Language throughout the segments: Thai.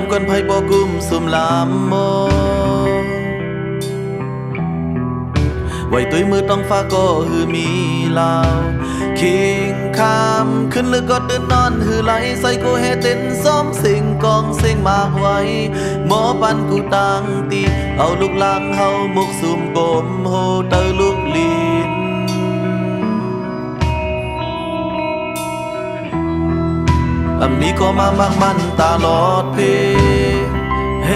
ำคนไพ่บ่กุมสุมลามโมไว้ตุ้ยมือต้องฟ้าก็ฮือมีลาวคิงคำขึ้นลึกก็ตื่นนอนฮือไหลใส่กูเฮเต้นซ้อมเสียงกองเสียงมากไว้หมอปันกูตังตีเอาลูกลางเฮามุกซุ่มกลมโหเตอลูกลีนมีก็มามากมันตลอดเพเฮ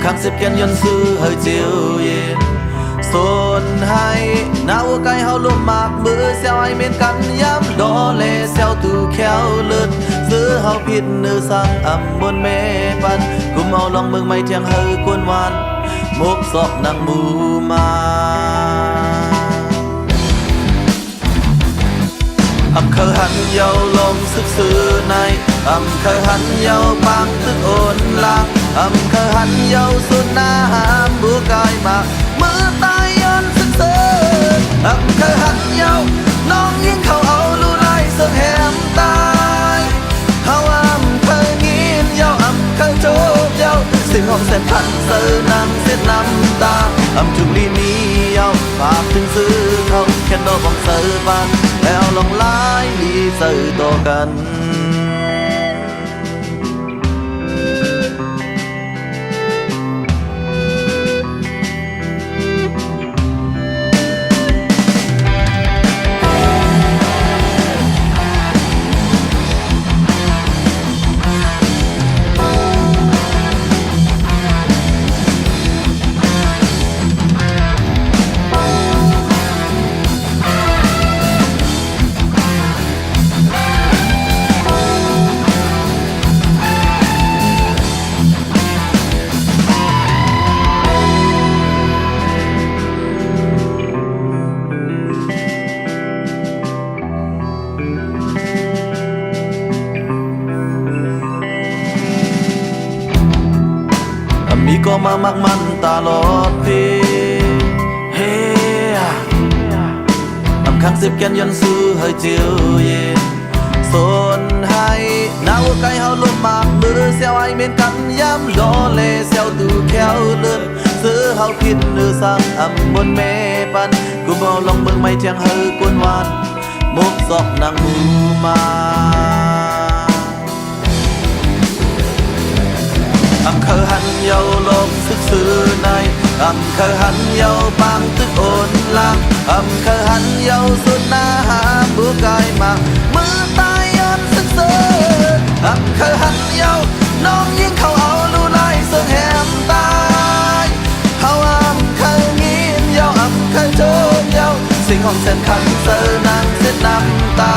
ข้างสิบแกนยนต์ซื้อเฮยเจียวเย็นสนให้หน้าวัวไก่เฮาลุ่มมากมือเสียวไอเมนกันย้ำดอเลเสียวตูแขวเลือดซื้อเฮาผิดเนื้อสั่งบนเมปันกุมเอาลองเมืองไม่เทียงเฮอกวนวันมกศอกนางมูมาเคยหันเยาลมซึกซื้อในเคยหันเยาปางตึกโอนลังเคยหันเยาสุดหน้าหามบัวกายมามือตายย้อนซึกซื้อเคยหันเยาน้องยิ่งเขาเอาลูไล่เสือแหมตายเขาเคยงินเยาเคยโจบเยาสิ่งของเส้นพันเสือนำเส้นน้ำตาจุกลีมีเยาฝากถึงซื้อเขาแค่ดอกของเสือปันแล้วลองไล่ลีเสือต่อกันมีก็มามากมันตลอดพีเฮ้ข้างสิบแกนยันซื้อให้เจียวเย็นสนให้หน้าวัวไก่เฮาลุ่มมากมือเสียวไอเมนกันย้ำดอเลเสียวตูแขวเลือนซื้อเฮาผิดเนื้อสั่งบนเมปันกูบ่ลองเมืองไม่เทียงเฮอกวนวันมุกศอกนางมูมาเคยหันเยาลมซึกซื้อในเคยหันเยาปางตึกโอนลังเคยหันเยาสุดหน้าหามบัวกายมามือตายย้อนซึกซื้อเคยหันเยาน้องยิ่งเขาเอาลูไล่เสือแหมตายเขาเคยงินเยาเคยโจมเยาสิ่งของเส้นขันเสือนางเส้นน้ำตา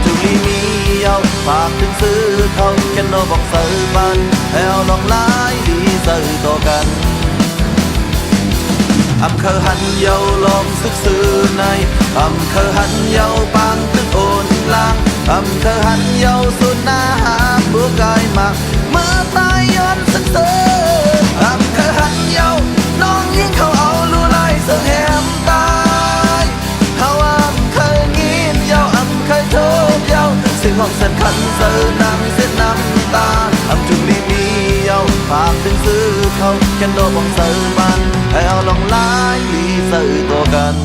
จุลีมีเยาฝากถึงซื้อเขาแค่นอบอกเสือปันแล้วลองไล่ดีเสือต่อกันเคยหันเยาลมซึกซื้อในเคยหันเยาปางตึกโอนลังเคยหันเยาสุดหน้าหามบัวกายมาเมื่อตายย้อนซึกซื้อเคยหันเยาน้องยิ่งเขาเอาลูไล่เสือแหมตายเขาเคยงินเยาเคยโทษเยาสิ่งของเส้นขันเสือนำเส้นน้ำตาจุกลีมีเยาฝากถึงซื้อเขาแค่ดอกของเสือมันให้เอาลองไล่ลีเสือตัวกัน